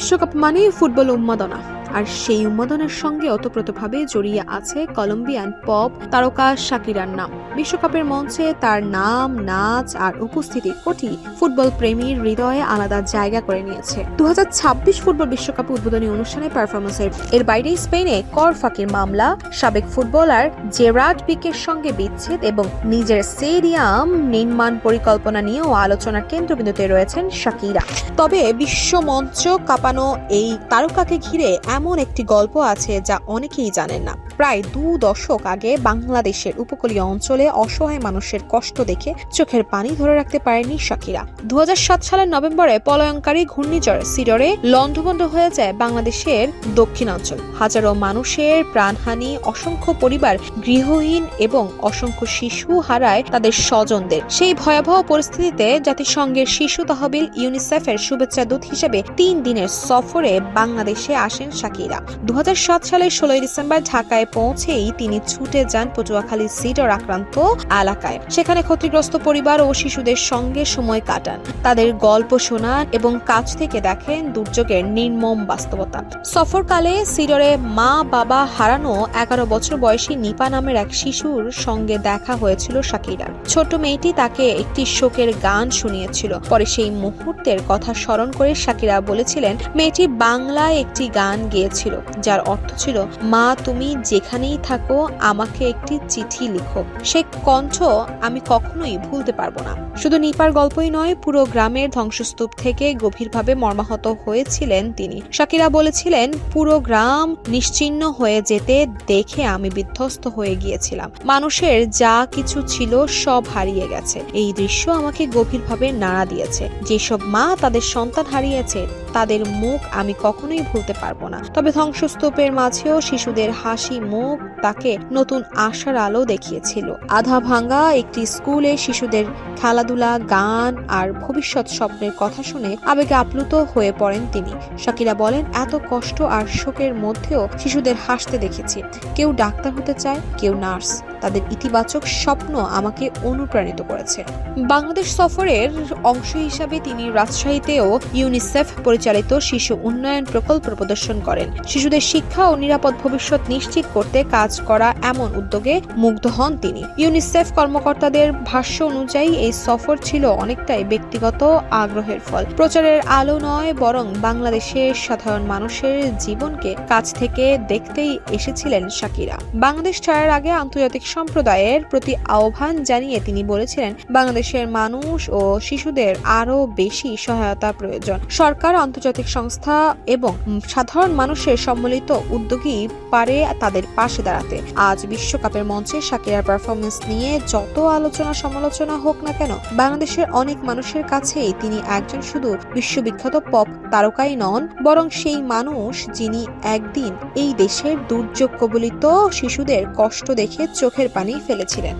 বিশ্বকাপ মানেই ফুটবল উন্মাদনা, আর সেই উন্মাদনার সঙ্গে ওতপ্রোতভাবে জড়িয়ে আছে কলম্বিয়ান পপ তারকা শাকিরার নাম। বিশ্বকাপের মঞ্চে তার নাম, নাচ আর উপস্থিতি কোটি ফুটবল প্রেমীর হৃদয়ে আলাদা জায়গা করে নিয়েছে। 2026 ফুটবল বিশ্বকাপে উদ্বোধনী অনুষ্ঠানে পারফরমেন্সের এর বাইরে স্পেনে কর ফাঁকির মামলা, সাবেক ফুটবলার জেরার্ড পিকের সঙ্গে বিচ্ছেদ এবং নিজের স্টেডিয়াম নির্মাণ পরিকল্পনা নিয়েও আলোচনার কেন্দ্রবিন্দুতে রয়েছেন শাকিরা। তবে বিশ্ব মঞ্চ কাঁপানো এই তারকাকে ঘিরে এমন একটি গল্প আছে যা অনেকেই জানেন না। প্রায় 2 দশক আগে বাংলাদেশের উপকূলীয় অঞ্চলে অসহায় মানুষের কষ্ট দেখে চোখের পানি ধরে রাখতে পারেনি শাকিরা। 2007 সালের নভেম্বরে প্রলয়ঙ্কারী ঘূর্ণিঝড় সিডরে লণ্ডভণ্ড হয়ে যায় বাংলাদেশের দক্ষিণাঞ্চল। হাজারো মানুষের প্রাণহানি, অসংখ্য পরিবার গৃহহীন এবং অসংখ্য শিশু হারায় তাদের স্বজনদের। সেই ভয়াবহ পরিস্থিতিতে জাতিসংঘের শিশু তহবিল ইউনিসেফের শুভেচ্ছা দূত হিসেবে 3 দিনের সফরে বাংলাদেশে আসেন শাকিরা। 2007 সালের 16 ডিসেম্বর ঢাকায় পৌঁছেই তিনি ছুটে যান পটুয়াখালী সিডর আক্রান্ত এলাকায়। সেখানে ক্ষতিগ্রস্ত পরিবার ও শিশুদের সঙ্গে সময় কাটান, তাদের গল্প শোনান এবং কাছ থেকে দেখেন দুর্যোগের নির্মম বাস্তবতা। সফরকালে সিডরে মা বাবা হারানো 11 বছর বয়সী নিপা নামের এক শিশুর সঙ্গে দেখা হয়েছিল শাকিরার। ছোট মেয়েটি তাকে একটি শোকের গান শুনিয়েছিল। পরে সেই মুহূর্তের কথা স্মরণ করে শাকিরা বলেছিলেন, মেয়েটি বাংলায় একটি গান গেয়েছিল যার অর্থ ছিল, মা তুমি যেখানেই থাকো আমাকে একটি চিঠি লিখো। সে কণ্ঠ আমি কখনোই ভুলতে পারবো না। শুধু নিপার গল্পই নয়, পুরো গ্রামের ধ্বংসস্তূপ থেকে গভীরভাবে মর্মাহত হয়েছিলেন তিনি। শাকিরা বলেছিলেন, পুরো গ্রাম নিশ্চিহ্ন হয়ে যেতে দেখে আমি বিধ্বস্ত হয়ে গিয়েছিলাম। মানুষের যা কিছু ছিল সব হারিয়ে গেছে। এই দৃশ্য আমাকে গভীরভাবে নাড়া দিয়েছে। যেসব মা তাদের সন্তান হারিয়েছে তাদের মুখ আমি কখনোই ভুলতে পারবো না। তবে ধ্বংসস্তূপের মাঝেও শিশুদের হাসি মুখ তাকে নতুন আশার আলো দেখিয়েছিল। আধা ভাঙা একটি স্কুলে শিশুদের খেলাধুলা, গান আর ভবিষ্যৎ স্বপ্নের কথা শুনে আবেগে আপ্লুত হয়ে পড়েন তিনি। শাকিরা বলেন, এত কষ্ট আর শোকের মধ্যেও শিশুদের হাসতে দেখেছি। কেউ ডাক্তার হতে চায়, কেউ নার্স। তাদের ইতিবাচক স্বপ্ন আমাকে অনুপ্রাণিত করেছে। বাংলাদেশ সফরের অংশ হিসাবে তিনি রাজশাহীতেও ইউনিসেফ পরিচালিত শিশু উন্নয়ন প্রকল্প প্রদর্শন করেন। শিশুদের শিক্ষা ও নিরাপদ ভবিষ্যৎ নিশ্চিত করতে কাজ করা এমন উদ্যোগে মুগ্ধ হন তিনি। ইউনিসেফ কর্মকর্তাদের ভাষ্য অনুযায়ী এই সফর ছিল অনেকটাই ব্যক্তিগত আগ্রহের ফল। প্রচারের আলো নয়, বরং বাংলাদেশের সাধারণ মানুষের জীবনকে কাছ থেকে দেখতেই এসেছিলেন শাকিরা। বাংলাদেশ ছাড়ার আগে আন্তর্জাতিক সম্প্রদায়ের প্রতি আহ্বান জানিয়ে তিনি বলেছিলেন, বাংলাদেশের মানুষ ও শিশুদের আরো বেশি সহায়তা প্রয়োজন। সরকার, আন্তর্জাতিক সংস্থা এবং সাধারণ মানুষের সম্মিলিত উদ্যোগই পারে তাদের পাশে দাঁড়াতে। আজ বিশ্বকাপের মঞ্চে শাকিরার পারফরমেন্স নিয়ে যত আলোচনা সমালোচনা হোক না কেন, বাংলাদেশের অনেক মানুষের কাছেই তিনি একজন শুধু বিশ্ববিখ্যাত পপ তারকাই নন, বরং সেই মানুষ যিনি একদিন এই দেশের দুর্যোগ কবলিত শিশুদের কষ্ট দেখে চোখের পানি ফেলেছিলেন।